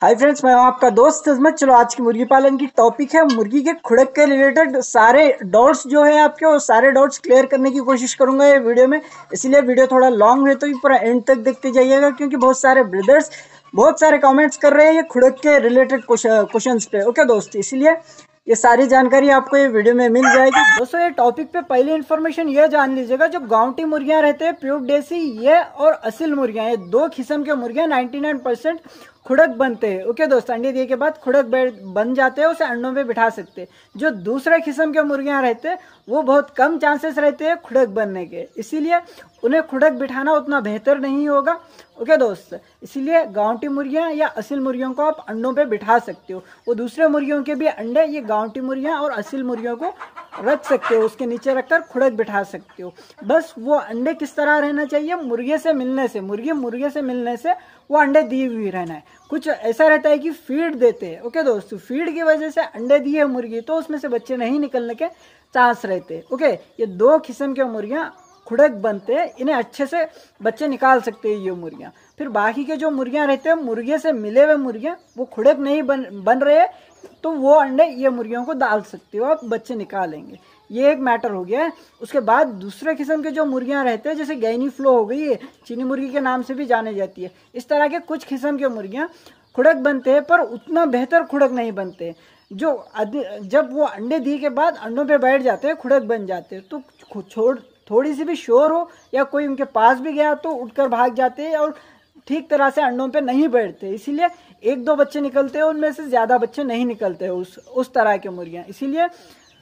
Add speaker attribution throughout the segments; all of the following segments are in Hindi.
Speaker 1: हाय फ्रेंड्स, मैं हूं आपका दोस्त अजमत। चलो आज की मुर्गी पालन की टॉपिक है मुर्गी के खुड़क के रिलेटेड सारे डाउट्स जो है आपके, वो सारे डाउट्स क्लियर करने की कोशिश करूंगा ये वीडियो में। इसलिए वीडियो थोड़ा लॉन्ग है तो पूरा एंड तक देखते जाइएगा, क्योंकि बहुत सारे ब्रदर्स बहुत सारे कमेंट्स कर रहे हैं ये खुड़क के रिलेटेड क्वेश्चंस पे। ओके दोस्त, इसलिए ये सारी जानकारी आपको ये वीडियो में मिल जाएगी। दोस्तों, ये टॉपिक पे पहली इन्फॉर्मेशन ये जान लीजिएगा, जो गांवटी मुर्गियां रहते हैं प्योर देसी ये और असील मुर्गियां, ये दो किस्म के मुर्गियां 99% खुड़क बनते हैं। ओके दोस्त, अंडे दिए के बाद खुड़क बन जाते हैं, उसे अंडों पे बिठा सकते हैं। जो दूसरे किस्म के मुर्गियां रहते हैं वो बहुत कम चांसेस रहते हैं खुड़क बनने के, इसीलिए उन्हें खुड़क बिठाना उतना बेहतर नहीं होगा। ओके दोस्त, इसीलिए गांवटी मुर्गियां या असील मुर्गियों को आप अंडों पे बिठा सकते हो। वो दूसरे मुर्गियों के भी अंडे ये गांवटी मुर्गियां और असील मुर्गियों को रख सकते हो, उसके नीचे रखकर खुड़क बिठा सकते हो। बस वो अंडे किस तरह रहना चाहिए, मुर्गे से मिलने से, मुर्गे से मिलने से वो अंडे दिए हुए रहना है। कुछ ऐसा रहता है कि फीड देते हैं, ओके दोस्तों, फीड की वजह से अंडे दिए मुर्गी तो उसमें से बच्चे नहीं निकलने के चांस रहते हैं। ओके, ये दो किस्म के मुर्गियां खुड़क बनते हैं, इन्हें अच्छे से बच्चे निकाल सकते हैं ये मुर्गियां। फिर बाकी के जो मुर्गियां रहते हैं मुर्गे से मिले हुए मुर्गियां, वो खुड़क नहीं बन रहे तो वो अंडे ये मुर्गियों को डाल सकते हो, आप बच्चे निकालेंगे। ये एक मैटर हो गया है। उसके बाद दूसरे किस्म के जो मुर्गियां रहते हैं, जैसे गैनी फ्लो हो गई है, चीनी मुर्गी के नाम से भी जाने जाती है, इस तरह के कुछ किस्म के मुर्गियां खुड़क बनते हैं, पर उतना बेहतर खुड़क नहीं बनते। जो जब वो अंडे दिए के बाद अंडों पे बैठ जाते हैं, खुड़क बन जाते हैं, तो थोड़ी सी भी शोर हो या कोई उनके पास भी गया तो उठकर भाग जाते हैं और ठीक तरह से अंडों पे नहीं बैठते। इसीलिए एक दो बच्चे निकलते हैं, उनमें से ज्यादा बच्चे नहीं निकलते हैं उस तरह के मुर्गियां। इसीलिए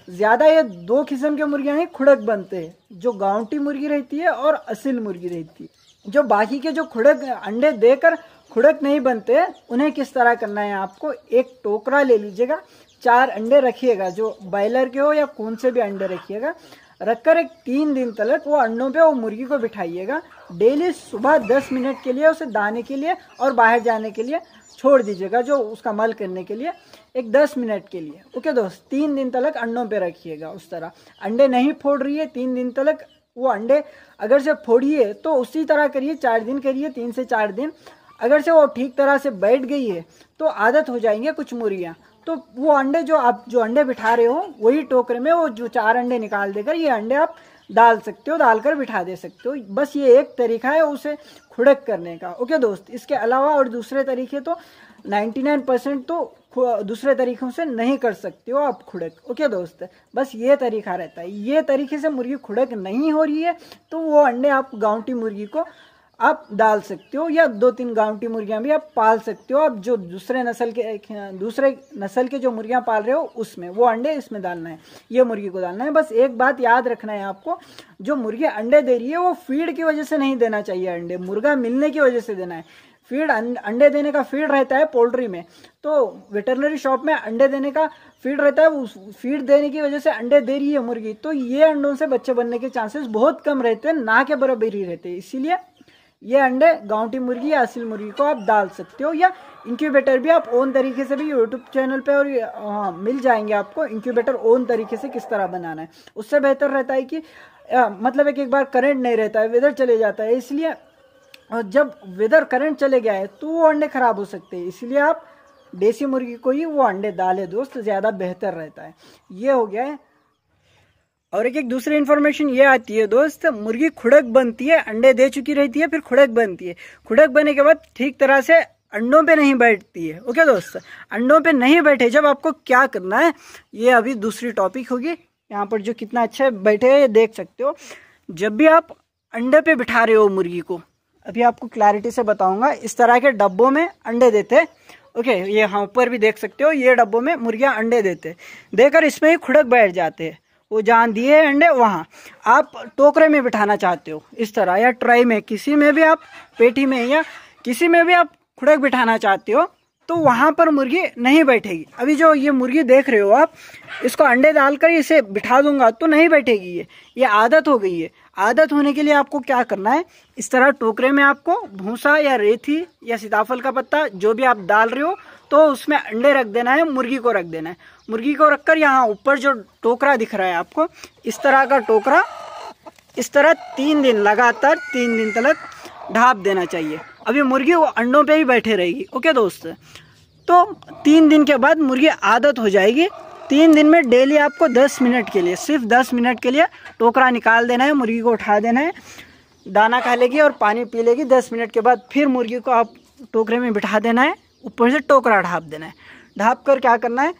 Speaker 1: ज्यादा ये दो किस्म के मुर्गियां ही खुड़क बनते हैं, जो गांवटी मुर्गी रहती है और असील मुर्गी रहती है। जो बाकी के जो खुड़क अंडे देकर खुड़क नहीं बनते, उन्हें किस तरह करना है, आपको एक टोकरा ले लीजिएगा, 4 अंडे रखिएगा, जो बॉयलर के हो या कौन से भी अंडे रखिएगा, रखकर एक 3 दिन तक वो अंडों पे वो मुर्गी को बिठाइएगा। डेली सुबह 10 मिनट के लिए उसे दाने के लिए और बाहर जाने के लिए छोड़ दीजिएगा, जो उसका मल करने के लिए एक 10 मिनट के लिए। ओके दोस्त, 3 दिन तक अंडों पे रखिएगा। उस तरह अंडे नहीं फोड़ रही है 3 दिन तक, वो अंडे अगर से फोड़िए तो उसी तरह करिए, 4 दिन करिए, 3 से 4 दिन। अगर से वो ठीक तरह से बैठ गई है तो आदत हो जाएंगे कुछ मुर्गियां, तो वो अंडे जो आप जो अंडे बिठा रहे हो वही टोकरे में वो जो 4 अंडे निकाल देकर ये अंडे आप डाल सकते हो, डालकर बिठा दे सकते हो। बस ये एक तरीका है उसे खुड़क करने का। ओके दोस्त, इसके अलावा और दूसरे तरीके तो 99% तो दूसरे तरीकों से नहीं कर सकते हो आप खुड़क। ओके दोस्त, बस ये तरीका रहता है। ये तरीके से मुर्गी खुड़क नहीं हो रही है तो वो अंडे आप गांवटी मुर्गी को आप डाल सकते हो, या 2-3 गांवटी मुर्गियां भी आप पाल सकते हो। आप जो दूसरे नस्ल के जो मुर्गियां पाल रहे हो उसमें वो अंडे इसमें डालना है, ये मुर्गी को डालना है। बस एक बात याद रखना है आपको, जो मुर्गी अंडे दे रही है वो फीड की वजह से नहीं देना चाहिए, अंडे मुर्गा मिलने की वजह से देना है। फीड अंडे देने का फीड रहता है पोल्ट्री में, तो वेटरनरी शॉप में अंडे देने का फीड रहता है, उस फीड देने की वजह से अंडे दे रही है मुर्गी, तो ये अंडों से बच्चे बनने के चांसेस बहुत कम रहते हैं, ना के बराबर ही रहते हैं। इसीलिए ये अंडे गांवटी मुर्गी या असील मुर्गी को आप डाल सकते हो, या इंक्यूबेटर भी आप ओन तरीके से भी यूट्यूब चैनल पे और मिल जाएंगे आपको इंक्यूबेटर ओन तरीके से किस तरह बनाना है। उससे बेहतर रहता है कि मतलब एक बार करंट नहीं रहता है, वेदर चले जाता है, इसलिए जब वेदर करंट चले गया है तो वो अंडे खराब हो सकते हैं। इसलिए आप देसी मुर्गी को ही वो अंडे डाले दोस्त, ज्यादा बेहतर रहता है। ये हो गया है। और एक दूसरी इन्फॉर्मेशन ये आती है दोस्त, मुर्गी खुड़क बनती है, अंडे दे चुकी रहती है, फिर खुड़क बनती है, खुड़क बनने के बाद ठीक तरह से अंडों पे नहीं बैठती है। ओके दोस्त, अंडों पे नहीं बैठे जब आपको क्या करना है, ये अभी दूसरी टॉपिक होगी। यहाँ पर जो कितना अच्छा बैठे है ये देख सकते हो। जब भी आप अंडे पे बिठा रहे हो मुर्गी को, अभी आपको क्लैरिटी से बताऊंगा, इस तरह के डब्बों में अंडे देते। ओके, ये हाँ ऊपर भी देख सकते हो, ये डब्बों में मुर्गियां अंडे देते, देकर इसमें ही खुड़क बैठ जाते हैं। वो जहाँ दिए हैं अंडे वहाँ आप टोकरे में बिठाना चाहते हो इस तरह, या ट्राई में, किसी में भी आप, पेटी में या किसी में भी आप खुड़क बिठाना चाहते हो, तो वहां पर मुर्गी नहीं बैठेगी। अभी जो ये मुर्गी देख रहे हो आप, इसको अंडे डालकर इसे बिठा दूंगा तो नहीं बैठेगी, ये आदत हो गई है। आदत होने के लिए आपको क्या करना है, इस तरह टोकरे में आपको भूसा या रेती या सीताफल का पत्ता जो भी आप डाल रहे हो, तो उसमें अंडे रख देना है, मुर्गी को रख देना है। मुर्गी को रखकर यहाँ ऊपर जो टोकरा दिख रहा है आपको, इस तरह का टोकरा, इस तरह 3 दिन लगातार 3 दिन तक ढाप देना चाहिए। अभी मुर्गी वो अंडों पे ही बैठे रहेगी। ओके दोस्त, तो 3 दिन के बाद मुर्गी आदत हो जाएगी। 3 दिन में डेली आपको 10 मिनट के लिए, सिर्फ 10 मिनट के लिए टोकरा निकाल देना है, मुर्गी को उठा देना है, दाना खा लेगी और पानी पी लेगी। 10 मिनट के बाद फिर मुर्गी को आप टोकरे में बिठा देना है, ऊपर से टोकरा ढाँप देना है। ढाँप कर क्या करना है,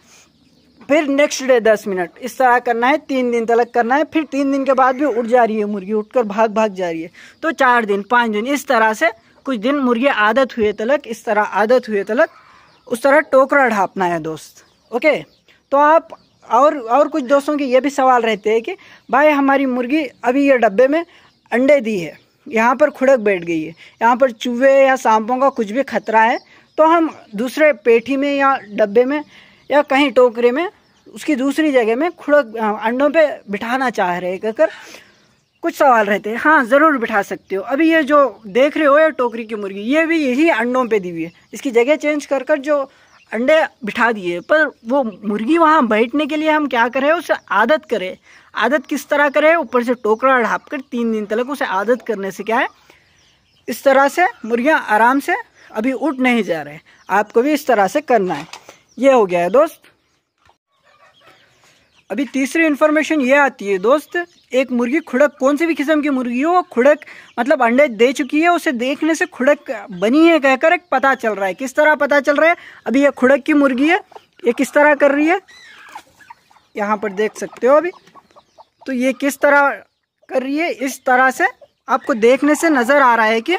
Speaker 1: फिर नेक्स्ट डे 10 मिनट इस तरह करना है, 3 दिन तक करना है। फिर 3 दिन के बाद भी उठ जा रही है मुर्गी, उठकर भाग जा रही है, तो 4 दिन 5 दिन इस तरह से कुछ दिन मुर्गी आदत हुए तलक, इस तरह आदत हुए तलक उस तरह टोकरा ढाँपना है दोस्त। ओके, तो आप और कुछ दोस्तों के ये भी सवाल रहते हैं कि भाई हमारी मुर्गी अभी ये डब्बे में अंडे दी है, यहाँ पर खुड़क बैठ गई है, यहाँ पर चूहे या सांपों का कुछ भी खतरा है, तो हम दूसरे पेठी में या डब्बे में या कहीं टोकरे में उसकी दूसरी जगह में खुड़क अंडों पे बिठाना चाह रहे हैं कहकर कुछ सवाल रहते हैं। हाँ, ज़रूर बिठा सकते हो। अभी ये जो देख रहे हो ये टोकरी की मुर्गी, ये भी यही अंडों पे दी हुई है। इसकी जगह चेंज कर जो अंडे बिठा दिए, पर वो मुर्गी वहाँ बैठने के लिए हम क्या करें, उसे आदत करें। आदत किस तरह करें, ऊपर से टोकरा ढाँप कर 3 दिन तक उसे आदत करने से क्या है, इस तरह से मुर्गियाँ आराम से अभी उठ नहीं जा रहे। आपको भी इस तरह से करना है। ये हो गया है दोस्त। अभी तीसरी इन्फॉर्मेशन ये आती है दोस्त, एक मुर्गी खुड़क, कौन सी भी किस्म की मुर्गी हो, वो खुड़क मतलब अंडे दे चुकी है, उसे देखने से खुड़क बनी है कहकर एक पता चल रहा है। किस तरह पता चल रहा है, अभी ये खुड़क की मुर्गी है, ये किस तरह कर रही है, यहाँ पर देख सकते हो अभी। तो ये किस तरह कर रही है, इस तरह से आपको देखने से नज़र आ रहा है कि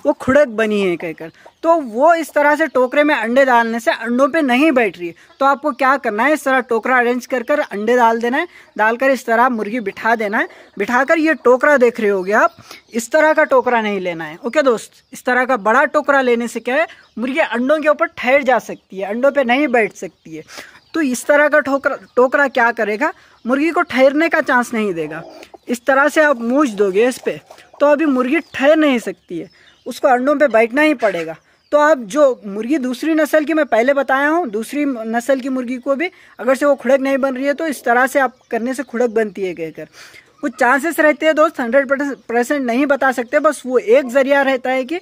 Speaker 1: वो खुड़क बनी है कहकर। तो वो इस तरह से टोकरे में अंडे डालने से अंडों पे नहीं बैठ रही है। तो आपको क्या करना है, इस तरह टोकरा अरेंज कर अंडे डाल देना है, डालकर इस तरह मुर्गी बिठा देना है। बिठाकर ये टोकरा देख रहे होगे आप, इस तरह का टोकरा नहीं लेना है। ओके दोस्त, इस तरह का बड़ा टोकरा लेने से क्या है, मुर्गी अंडों के ऊपर ठहर जा सकती है, अंडों पे नहीं बैठ सकती है। तो इस तरह का टोकरा क्या करेगा, मुर्गी को ठहरने का चांस नहीं देगा। इस तरह से आप मूंछ दोगे इस पर, तो अभी मुर्गी ठहर नहीं सकती है, उसको अंडों पे बैठना ही पड़ेगा। तो आप जो मुर्गी दूसरी नस्ल की मैं पहले बताया हूँ, दूसरी नस्ल की मुर्गी को भी अगर से वो खुड़क नहीं बन रही है, तो इस तरह से आप करने से खुड़क बनती है कहकर कुछ चांसेस रहते हैं दोस्त। 100% नहीं बता सकते, बस वो एक जरिया रहता है कि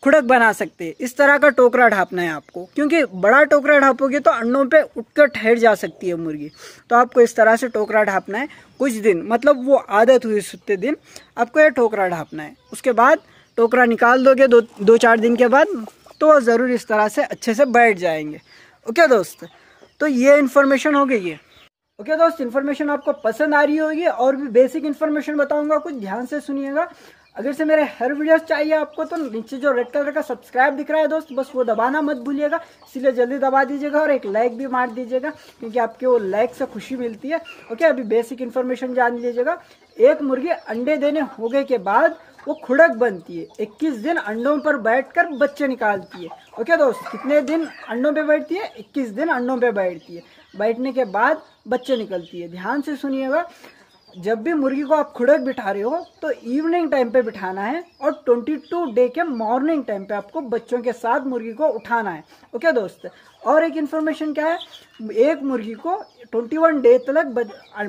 Speaker 1: खुड़क बना सकते हैं। इस तरह का टोकरा ढाँपना है आपको, क्योंकि बड़ा टोकरा ढाँपोगे तो अंडों पे उठकर ठहर जा सकती है मुर्गी। तो आपको इस तरह से टोकरा ढाँपना है कुछ दिन, मतलब वो आदत हुई सुत्ते दिन आपको ये टोकरा ढाँपना है। उसके बाद टोकरा निकाल दोगे 2-4 दिन के बाद, तो ज़रूर इस तरह से अच्छे से बैठ जाएंगे। ओके दोस्त, तो ये इन्फॉर्मेशन हो गई है। ओके दोस्त, इन्फॉर्मेशन आपको पसंद आ रही होगी, और भी बेसिक इन्फॉर्मेशन बताऊंगा, कुछ ध्यान से सुनिएगा। अगर से मेरे हर वीडियोस चाहिए आपको, तो नीचे जो रेड कलर का सब्सक्राइब दिख रहा है दोस्त, बस वो दबाना मत भूलिएगा, इसीलिए जल्दी दबा दीजिएगा, और एक लाइक भी मार दीजिएगा, क्योंकि आपके वो लाइक से खुशी मिलती है। ओके, अभी बेसिक इन्फॉर्मेशन जान लीजिएगा। एक मुर्गी अंडे देने हो गए के बाद वो खुड़क बनती है, 21 दिन अंडों पर बैठकर बच्चे निकालती है। ओके दोस्त, कितने दिन अंडों पे बैठती है, 21 दिन अंडों पे बैठती है। बैठने के बाद बच्चे निकलती है। ध्यान से सुनिएगा, जब भी मुर्गी को आप खुड़क बिठा रहे हो तो इवनिंग टाइम पे बिठाना है, और 22 डे के मॉर्निंग टाइम पे आपको बच्चों के साथ मुर्गी को उठाना है। ओके दोस्त, और एक इन्फॉर्मेशन क्या है, एक मुर्गी को 21 डे तक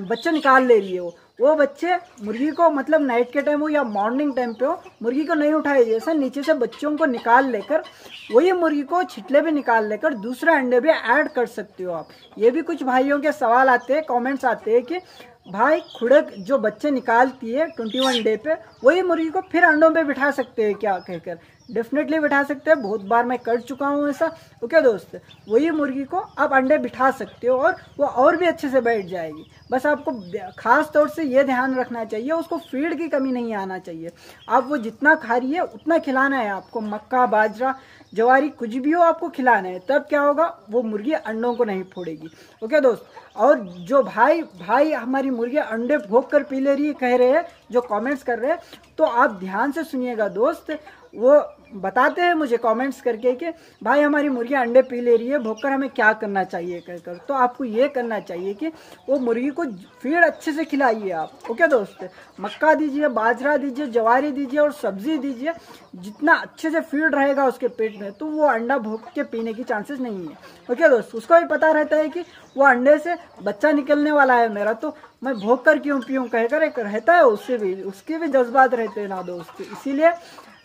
Speaker 1: बच्चे निकाल ले रही है, वो बच्चे मुर्गी को मतलब नाइट के टाइम हो या मॉर्निंग टाइम पे हो, मुर्गी को नहीं उठाए, जैसे नीचे से बच्चों को निकाल लेकर वही मुर्गी को छिटले भी निकाल लेकर दूसरे अंडे भी ऐड कर सकते हो आप। ये भी कुछ भाइयों के सवाल आते हैं, कमेंट्स आते हैं कि भाई खुड़क जो बच्चे निकालती है 21 डे पे, वही मुर्गी को फिर अंडों पे बिठा सकते हैं क्या कहकर। डेफिनेटली बिठा सकते हैं, बहुत बार मैं कर चुका हूँ ऐसा। ओके दोस्त, वही मुर्गी को आप अंडे बिठा सकते हो, और वो और भी अच्छे से बैठ जाएगी। बस आपको खास तौर से ये ध्यान रखना चाहिए, उसको फीड की कमी नहीं आना चाहिए। आप वो जितना खा रही है उतना खिलाना है आपको, मक्का, बाजरा, जवारी, कुछ भी हो आपको खिलाना है, तब क्या होगा, वो मुर्गी अंडों को नहीं फोड़ेगी। ओके दोस्त, और जो भाई हमारी मुर्गी अंडे भोग कर पी ले रही है कह रहे हैं, जो कमेंट्स कर रहे हैं, तो आप ध्यान से सुनिएगा दोस्त। वो बताते हैं मुझे कमेंट्स करके कि भाई हमारी मुर्गी अंडे पी ले रही है, भोगकर हमें क्या करना चाहिए कहकर। तो आपको ये करना चाहिए कि वो मुर्गी को फीड अच्छे से खिलाइए आप। ओके दोस्त, मक्का दीजिए, बाजरा दीजिए, जवारी दीजिए और सब्जी दीजिए। जितना अच्छे से फीड रहेगा उसके पेट में, तो वो अंडा भोग के पीने की चांसेस नहीं है। ओके दोस्त, उसको भी पता रहता है कि वो अंडे से बच्चा निकलने वाला है मेरा, तो मैं भोग कर क्यों पीऊँ कहकर एक रहता है, उससे भी उसके भी जज्बात रहते हैं ना दोस्त। इसीलिए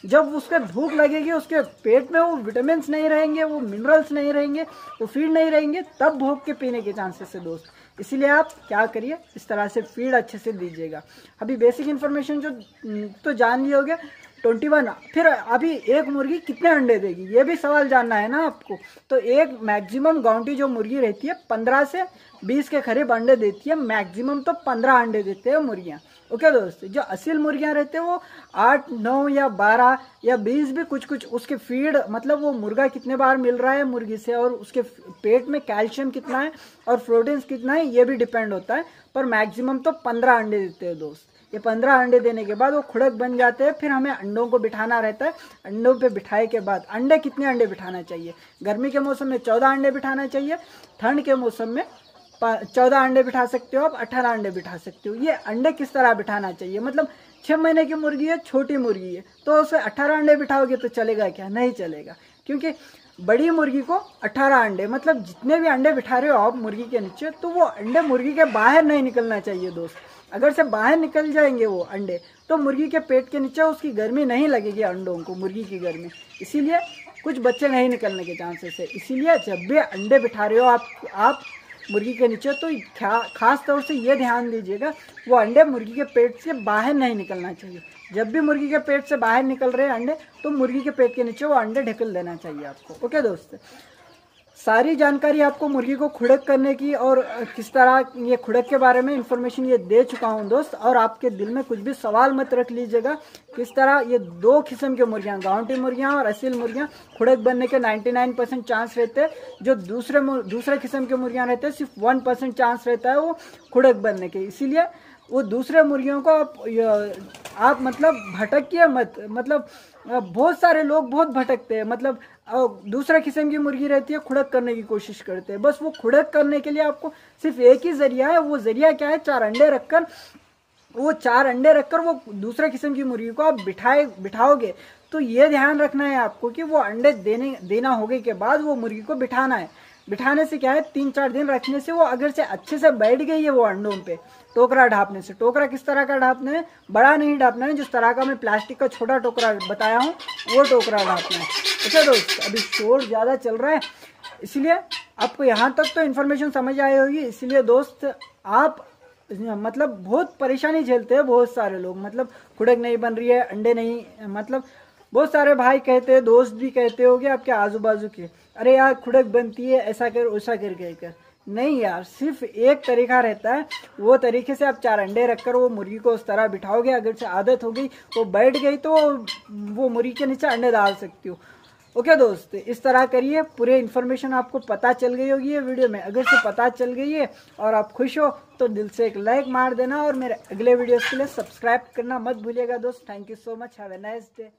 Speaker 1: जब उसके भूख लगेगी, उसके पेट में वो विटामिन नहीं रहेंगे, वो मिनरल्स नहीं रहेंगे, वो फीड नहीं रहेंगे, तब भूख के पीने के चांसेस है दोस्त। इसीलिए आप क्या करिए, इस तरह से फीड अच्छे से दीजिएगा। अभी बेसिक इन्फॉर्मेशन जो तो जान लिए होगे 21। फिर अभी एक मुर्गी कितने अंडे देगी ये भी सवाल जानना है ना आपको। तो एक मैक्सिमम गांवटी जो मुर्गी रहती है 15 से 20 के करीब अंडे देती है, मैक्सिमम तो 15 अंडे देते हैं मुर्गियाँ। ओके दोस्त, जो असील मुर्गियाँ रहते हैं वो 8, 9 या 12 या 20 भी कुछ कुछ, उसके फीड मतलब वो मुर्गा कितने बार मिल रहा है मुर्गी से और उसके पेट में कैल्शियम कितना है और प्रोटीन्स कितना है ये भी डिपेंड होता है, पर मैक्सिमम तो 15 अंडे देते हैं दोस्त। ये 15 अंडे देने के बाद वो खुड़क बन जाते हैं। फिर हमें अंडों को बिठाना रहता है। अंडों पे बिठाए के बाद अंडे कितने अंडे बिठाना चाहिए, गर्मी के मौसम में 14 अंडे बिठाना चाहिए, ठंड के मौसम में 14 अंडे बिठा सकते हो आप, 18 अंडे बिठा सकते हो। ये अंडे किस तरह बिठाना चाहिए, मतलब 6 महीने की मुर्गी है, छोटी मुर्गी है, तो उसे 18 अंडे बिठाओगे तो चलेगा क्या, नहीं चलेगा। क्योंकि बड़ी मुर्गी को 18 अंडे, मतलब जितने भी अंडे बिठा रहे हो आप मुर्गी के नीचे, तो वो अंडे मुर्गी के बाहर नहीं निकलना चाहिए दोस्त। अगर से बाहर निकल जाएंगे वो अंडे तो मुर्गी के पेट के नीचे उसकी गर्मी नहीं लगेगी अंडों को, मुर्गी की गर्मी, इसीलिए कुछ बच्चे नहीं निकलने के चांसेस है। इसीलिए जब भी अंडे बिठा रहे हो आप मुर्गी के नीचे, तो खास तौर से ये ध्यान दीजिएगा वो अंडे मुर्गी के पेट से बाहर नहीं निकलना चाहिए। जब भी मुर्गी के पेट से बाहर निकल रहे हैं अंडे, तो मुर्गी के पेट के नीचे वो अंडे ढकेल देना चाहिए आपको। ओके दोस्त, सारी जानकारी आपको मुर्गी को खुड़क करने की और किस तरह ये खुड़क के बारे में इंफॉर्मेशन ये दे चुका हूँ दोस्त। और आपके दिल में कुछ भी सवाल मत रख लीजिएगा। किस तरह ये 2 किस्म के मुर्गियाँ, गांवटी मुर्गियाँ और असील मुर्गियाँ, खुड़क बनने के 99% चांस रहते हैं। जो दूसरे किस्म के मुर्गियाँ रहते हैं सिर्फ 1% चांस रहता है वो खुड़क बनने के। इसीलिए वो दूसरे मुर्गियों को आप मतलब भटकिए मत। मतलब बहुत सारे लोग बहुत भटकते हैं, मतलब दूसरा किस्म की मुर्गी रहती है, खुड़क करने की कोशिश करते हैं। बस वो खुड़क करने के लिए आपको सिर्फ एक ही जरिया है। वो जरिया क्या है, 4 अंडे रखकर, वो 4 अंडे रखकर वो दूसरा किस्म की मुर्गी को आप बिठाओगे। तो ये ध्यान रखना है आपको कि वो अंडे देना होने के बाद वो मुर्गी को बिठाना है। बिठाने से क्या है, 3-4 दिन रखने से वो अगर से अच्छे से बैठ गई है वो अंडों पे, टोकरा ढापने से। टोकरा किस तरह का ढापना है, बड़ा नहीं ढापना है, जिस तरह का मैं प्लास्टिक का छोटा टोकरा बताया हूँ वो टोकरा ढापना है। ओके दोस्त, अभी शोर ज़्यादा चल रहा है, इसलिए आपको यहाँ तक तो इन्फॉर्मेशन समझ आई होगी। इसलिए दोस्त आप मतलब बहुत परेशानी झेलते हैं बहुत सारे लोग, मतलब खुड़क नहीं बन रही है, अंडे नहीं, मतलब बहुत सारे भाई कहते हैं, दोस्त भी कहते होगे आपके आजू बाजू के, अरे यार खुड़क बनती है, ऐसा कर वैसा कर कहकर। नहीं यार, सिर्फ एक तरीका रहता है, वो तरीके से आप 4 अंडे रखकर वो मुर्गी को उस तरह बिठाओगे। अगर से आदत हो गई, वो बैठ गई, तो वो मुर्गी के नीचे अंडे डाल सकती हो। ओके दोस्त, इस तरह करिए। पूरे इन्फॉर्मेशन आपको पता चल गई होगी ये वीडियो में। अगर से पता चल गई है और आप खुश हो तो दिल से एक लाइक मार देना और मेरे अगले वीडियोस के लिए सब्सक्राइब करना मत भूलिएगा दोस्त। Thank you so much, have a nice day.